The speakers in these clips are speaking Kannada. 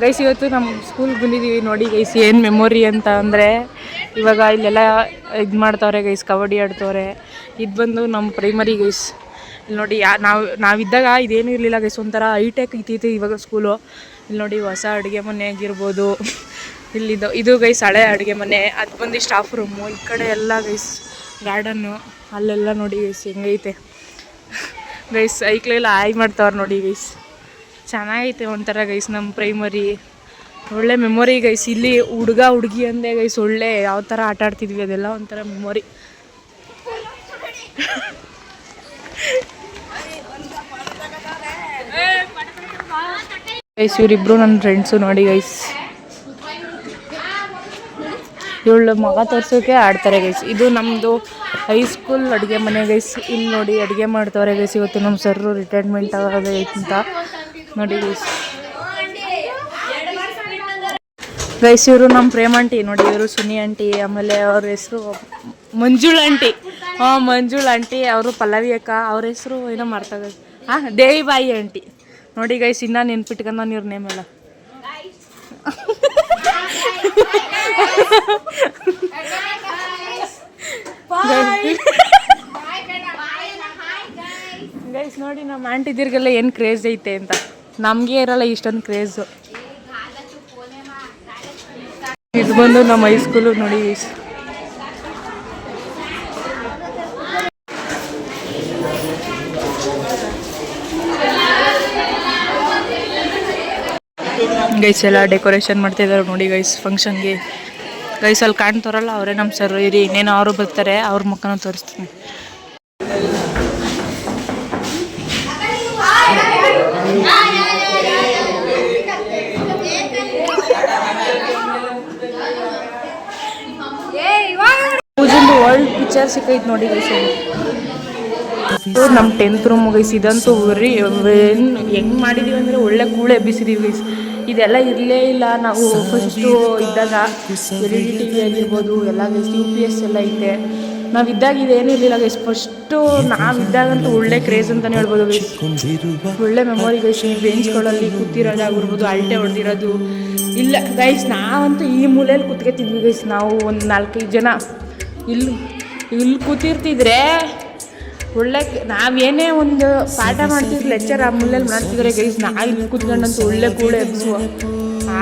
ಗೈಸ್ ಇವತ್ತು ನಮ್ಮ ಸ್ಕೂಲ್ಗೆ ಬಂದಿದ್ದೀವಿ ನೋಡಿ ಗೈಸ್ ಏನು ಮೆಮೊರಿ ಅಂತ ಅಂದರೆ ಇವಾಗ ಇಲ್ಲೆಲ್ಲ ಇದು ಮಾಡ್ತವ್ರೆ ಗೈಸ್, ಕಬಡ್ಡಿ ಆಡ್ತವ್ರೆ. ಇದು ಬಂದು ನಮ್ಮ ಪ್ರೈಮರಿ ಗೈಸ್. ಇಲ್ಲಿ ನೋಡಿ ನಾವಿದ್ದಾಗ ಇದೇನೂ ಇರಲಿಲ್ಲ ಗೈಸ್, ಒಂಥರ ಹೈಟೆಕ್ ಇತ್ತೈತಿ ಇವಾಗ ಸ್ಕೂಲು. ಇಲ್ಲಿ ನೋಡಿ ಹೊಸ ಅಡುಗೆ ಮನೆ ಆಗಿರ್ಬೋದು, ಇಲ್ಲಿದ್ದು ಇದು ಗೈಸ್ ಹಳೆ ಅಡುಗೆ ಮನೆ. ಅದು ಬಂದು ಸ್ಟಾಫ್ ರೂಮು. ಈ ಕಡೆ ಎಲ್ಲ ಗೈಸ್ ಗಾರ್ಡನ್ನು, ಅಲ್ಲೆಲ್ಲ ನೋಡಿ ಗೈಸ್ ಹೆಂಗೈತೆ ಗೈಸ್. ಐಕ್ಳೆಲ್ಲ ಆಯ್ ಮಾಡ್ತಾವ್ರೆ ನೋಡಿ ಗೈಸ್, ಚೆನ್ನಾಗೈತೆ ಒಂಥರ ಗೈಸ್. ನಮ್ಮ ಪ್ರೈಮರಿ ಒಳ್ಳೆ ಮೆಮೊರಿ ಗೈಸ್. ಇಲ್ಲಿ ಹುಡುಗ ಹುಡುಗಿ ಅಂದೆ ಗೈಸ್, ಒಳ್ಳೆ ಯಾವ ಥರ ಆಟ ಆಡ್ತಿದ್ವಿ ಅದೆಲ್ಲ ಒಂಥರ ಮೆಮೊರಿ. ಗೈಸ್ ಇವರಿಬ್ರು ನನ್ನ ಫ್ರೆಂಡ್ಸು ನೋಡಿ ಗೈಸ್. ಇವಳು ಮಗ ತೋರ್ಸೋಕೆ ಆಡ್ತಾರೆ ಗೈಸ್. ಇದು ನಮ್ಮದು ಹೈಸ್ಕೂಲ್ ಅಡುಗೆ ಮನೆ ಗೈಸ್. ಇಲ್ಲಿ ನೋಡಿ ಅಡುಗೆ ಮಾಡ್ತವ್ರೆ ಗೈಸ್. ಇವತ್ತು ನಮ್ಮ ಸರ್ರು ರಿಟೈರ್ಮೆಂಟ್ ಆಗೋದೈತಂತ ನೋಡಿ ಗೈಸ್. ಗೈಸ್ ಇವರು ನಮ್ಮ ಪ್ರೇಮ ಆಂಟಿ ನೋಡಿ, ಇವರು ಸುನಿ ಆಂಟಿ, ಆಮೇಲೆ ಅವ್ರ ಹೆಸರು ಮಂಜುಳ್ ಆಂಟಿ. ಮಂಜುಳ್ ಆಂಟಿ. ಅವರು ಪಲ್ಲವಿ ಅಕ್ಕ, ಅವ್ರ ಹೆಸರು ಏನೋ ಮಾಡ್ತಾರೆ ದೇವಿಬಾಯಿ ಆಂಟಿ ನೋಡಿ ಗೈಸ್. ಇನ್ನೂ ನೆನ್ಪಿಟ್ಕೊಂಡು ನಾನು ಇವ್ರ ನೇಮ್ ಎಲ್ಲ ಗೈಸ್. ನೋಡಿ ನಮ್ಮ ಆಂಟಿದಿರ್ಗೆಲ್ಲ ಏನು ಕ್ರೇಜ್ ಐತೆ ಅಂತ, ನಮಗೆ ಇರಲ್ಲ ಇಷ್ಟೊಂದು ಕ್ರೇಜು. ಇದು ಬಂದು ನಮ್ಮ ಹೈಸ್ಕೂಲು ನೋಡಿ ಗೈಸ್. ಗೈಸ್ ಎಲ್ಲ ಡೆಕೋರೇಷನ್ ಮಾಡ್ತಿದ್ದಾರೆ ನೋಡಿ ಗೈಸ್ ಫಂಕ್ಷನ್ಗೆ. ಗೈಸ್ ಅಲ್ಲಿ ಕಾಣ್ತಾರಲ್ಲ ಅವರೇ ನಮ್ಮ ಸರ್. ಇರಿ ಇನ್ನೇನು ಅವರು ಬರ್ತಾರೆ, ಅವ್ರ ಮುಖನೂ ತೋರಿಸ್ತೀನಿ. ಪೂಜಂದು ವರ್ಲ್ಡ್ ಪಿಕ್ಚರ್ ಸಿಕ್ಕೈತೆ ನೋಡಿ ಗೈಸ್. ನಮ್ಮ 10th ರೂಮ್ ಗೈಸ್. ಇದಂತೂ ಬರೀ ಹೆಂಗೆ ಮಾಡಿದೀವಿ ಅಂದರೆ ಒಳ್ಳೆ ಕೂಳೆ ಎಬ್ಬಿಸಿದೀವಿ ಗೈಸ್. ಇದೆಲ್ಲ ಇರಲೇ ಇಲ್ಲ ನಾವು ಫಸ್ಟು ಇದ್ದಾಗ. LED ಆಗಿರ್ಬೋದು ಎಲ್ಲ ಗೈಸ್, UPS ಎಲ್ಲ ಐತೆ. ನಾವಿದ್ದಾಗ ಇದೇನೂ ಇರಲಿಲ್ಲ ಗೈಸ್. ಫಸ್ಟು ನಾವಿದ್ದಾಗಂತೂ ಒಳ್ಳೆ ಕ್ರೇಜ್ ಅಂತಲೇ ಹೇಳ್ಬೋದು ಗೈಸ್. ಒಳ್ಳೆ ಮೆಮೊರಿ ಗೈಸ್. ಈ ಬೆಂಚ್ಗಳಲ್ಲಿ ಕೂತಿರೋದಾಗಿರ್ಬೋದು, ಅಲ್ಟೆ ಹೊಡೆದಿರೋದು ಇಲ್ಲ ಗೈಸ್. ನಾವಂತೂ ಈ ಮೂಲೆಯಲ್ಲಿ ಕೂತ್ಕೊತಿದ್ವಿ ಗೈಸ್. ನಾವು ಒಂದು 4-5 ಜನ ಇಲ್ಲಿ ಕೂತಿರ್ತಿದ್ರೆ ಒಳ್ಳೆ, ನಾವೇನೇ ಒಂದು ಪಾಠ ಮಾಡ್ತಿದ್ರು ಲೆಕ್ಚರ್ ಆ ಮೂಲೆಯಲ್ಲಿ ಮಾಡ್ತಿದ್ರೆ ಗೈಸ್, ನಾವು ಇಲ್ಲಿ ಕೂತ್ಕೊಂಡಂತೂ ಒಳ್ಳೆ ಕೂಳೆ ಎಬ್ಸುವ.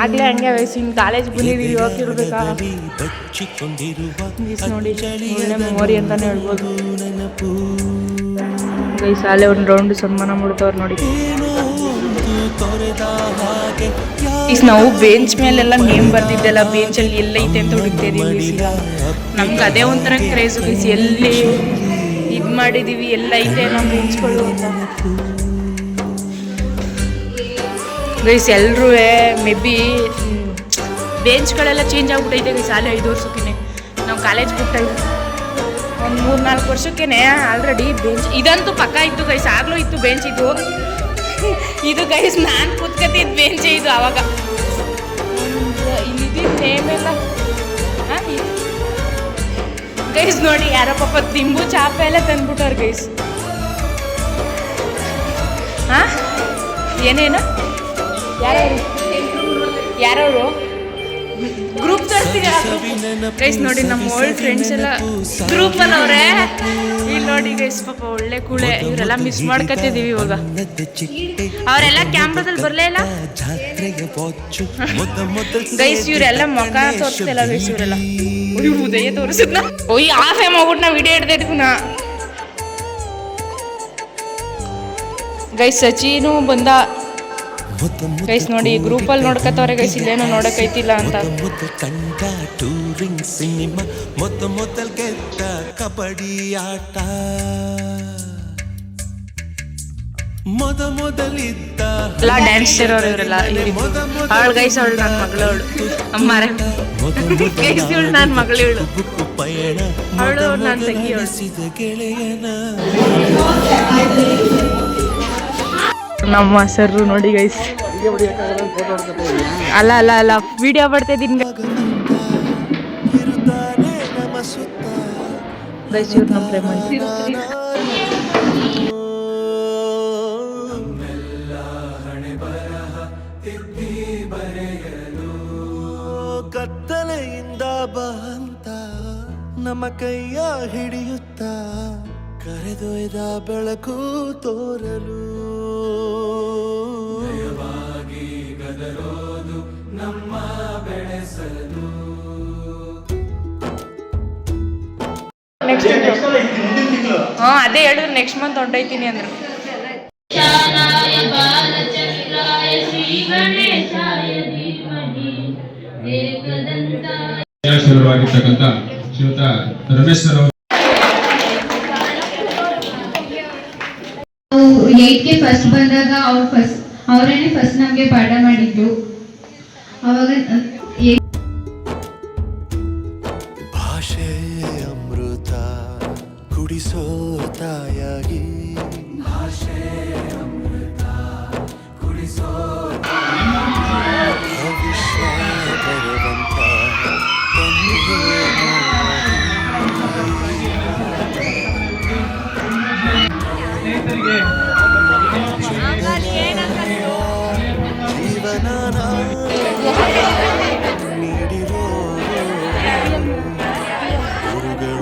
ಆಗಲೇ ಹಂಗೆ ಗೈಸ್. ಇನ್ನು ಕಾಲೇಜ್ ಬಂದಿದ್ದೀವಿ ಹೋಗಿರ್ಬೇಕಾ ಗೈಸ್. ನೋಡಿ ಒಳ್ಳೆ ಮೆಮೊರಿ ಅಂತಲೇ ಹೇಳ್ಬೋದು ಗೈಸ್. ಅಲ್ಲೇ ಒಂದು ರೌಂಡ್ ಸನ್ಮಾನ ಮಾಡ್ತವ್ರು ನೋಡಿ ಗೈಸ್. ನಾವು ಬೆಂಚ್ ಮೇಲೆಲ್ಲ ನೇಮ್ ಬರ್ತಿದ್ದೆಲ್ಲ, ಬೆಂಚಲ್ಲಿ ಎಲ್ಲೈತೆ ಅಂತ ಹುಡುಕ್ತಿದ್ದೀವಿ. ನಮ್ಗೆ ಅದೇ ಒಂಥರ ಕ್ರೇಜು ಗೈಸ್. ಎಲ್ಲಿ ಇದು ಮಾಡಿದ್ದೀವಿ, ಎಲ್ಲ ಐತೆ ನಮ್ಮ ಬೆಂಚ್ಗಳು ಅಂತ ಗೈಸ್. ಎಲ್ಲರೂ ಮೇ ಬಿ ಬೆಂಚ್ಗಳೆಲ್ಲ ಚೇಂಜ್ ಆಗ್ಬಿಟ್ಟೈತೆ ಗೈಸ್. ಅಲ್ಲೇ 5 ವರ್ಷಕ್ಕೇ ನಾವು ಕಾಲೇಜ್ ಬಿಟ್ಟಿದ್ವಿ. ಒಂದು 3-4 ವರ್ಷಕ್ಕೇ ಆಲ್ರೆಡಿ ಬೆಂಚ್ ಇದಂತೂ ಪಕ್ಕ ಇತ್ತು ಗೈಸ್. ಆಗಲೂ ಇತ್ತು ಬೆಂಚ್ ಇದು. ಇದು ಗೈಸ್ ನಾನು ಕೂತ್ಕೊತಿದ್ದು ಬೆಂಚೆ ಇದು. ಆವಾಗ ಇಲ್ಲಿದ್ದು ನೇಮೆಲ್ಲ ಗೈಸ್. ನೋಡಿ ಯಾರೋ ಪಾಪ ತಿಂಬು ಚಾಪೆ ಎಲ್ಲ ತಂದ್ಬಿಟ್ಟವ್ರು ಗೈಸ್. ಹಾಂ ಏನೇನು ಯಾರವರು ಗ್ರೂಪ್ ತೋರಿಸ್ತೀರಾ ಗೈಸ್. ನೋಡಿ ನಮ್ಮ ಓಲ್ಡ್ ಫ್ರೆಂಡ್ಸ್ ಎಲ್ಲ ಗ್ರೂಪಲ್ಲಿ ಅವರೇ. ಇಲ್ಲಿ ನೋಡಿ ಗೈಸ್ ಪಾಪ ಒಳ್ಳೆ ಕೂಳೆ. ಇವರೆಲ್ಲ ಮಿಸ್ ಮಾಡ್ಕೊತಿದ್ದೀವಿ ಇವಾಗ. ಅವರೆಲ್ಲ ಕ್ಯಾಮ್ರಾದಲ್ಲಿ ಬರಲೇ ಇಲ್ಲ ಗೈಸ್. ಇವರೆಲ್ಲ ಮುಖ ತೋರಿಸ್ತಿಲ್ಲ ಗೈಸ್. ಇವರೆಲ್ಲ ಉದಯ ತೋರಿಸಿದ್ನ ಆಫೇ ಮಾಡ್ಬಿಟ್ಟು ನಾವು ವಿಡಿಯೋ ಹಿಡ್ದಿದ್ವಿ ನಾ ಗೈಸ್. ಸಚಿನು ಬಂದ ಗೈಸ್. ನೋಡಿ ಗ್ರೂಪಲ್ಲಿ ನೋಡ್ಕತ್ತವ್ರೆ ಗೈಸ್. ಇಲ್ಲೇನೋ ನೋಡಕೈತಿಲ್ಲ ಅಂತ. ಎಲ್ಲ ಡ್ಯಾನ್ಸ್ ಇರೋರು ಇವರೆಲ್ಲ. ಅವಳು ಗೈಸ್, ಅವಳು ನನ್ನ ಮಗಳವಳು ಅಮ್ಮಾರೆ ಗೈಸ್. ಇವಳು ನನ್ನ ಮಗಳವಳು, ಅವಳು ನನ್ನ ತಂಗಿಯವಳು. ನಮ್ಮ ಸರ್ರು ನೋಡಿ ಗೈಸ್. ಅಲ್ಲ ವಿಡಿಯೋ ಮಾಡ್ತಾ ಇದ್ದೀನಿ ಗೈಸ್. ಇವ್ರು ನಮ್ಮ ಪ್ರೇಮ. ಬರೆ ಕತ್ತಲೆಯಿಂದ ಬಂತ ನಮ್ಮ ಕೈಯ ಹಿಡಿಯುತ್ತಾ ಕರೆದೊಯ್ದ ಬೆಳಕು ತೋರಲು ಗದರೋದು ನಮ್ಮ ಬೆಳೆಸಲು ಅದೇ ಹೇಳಿದ್ರು ನೆಕ್ಸ್ಟ್ ಮಂತ್ ಹೊಂಟೈತೀನಿ ಅಂದ್ರು. ಆಗಿರ್ತಕ್ಕಂಥ ಶ್ರೀಯುತ ರಮೇಶ್ ಸರ್ 8ಗೆ ಫಸ್ಟ್ ಬಂದಾಗ ಅವರೇನೆ ಫಸ್ಟ್ ನಮಗೆ ಪಾಠ ಮಾಡಿದ್ರು. ಅವಾಗ ಭಾಷೆ ಅಮೃತ ಕುಡಿಸೋ ತಾಯಾಗಿ ಭಾಷೆ ಅಮೃತ ಕುಡಿಸೋ ಭವಿಷ್ಯ ಬರುವಂತ ಜೀವನ ನೀಡಿರೋ ಗುರುಗಳು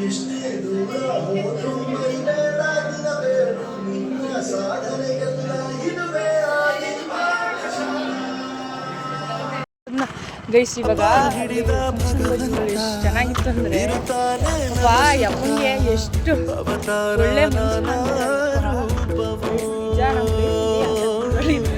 ಎಷ್ಟೇ ದೂರ ಹೋದ್ರು ನಿನ್ನ ಸಾಧನೆಗೆಲ್ಲ ಇದುವೇ ಗೈಸ್ ಇವಾಗ ಚೆನ್ನಾಗಿತ್ತು ಅಂದ್ರೆ ಯಪ್ಪಂಗೆ ಎಷ್ಟು ಒಳ್ಳೆ ಮನುಷ್ಯ ನಿಜ.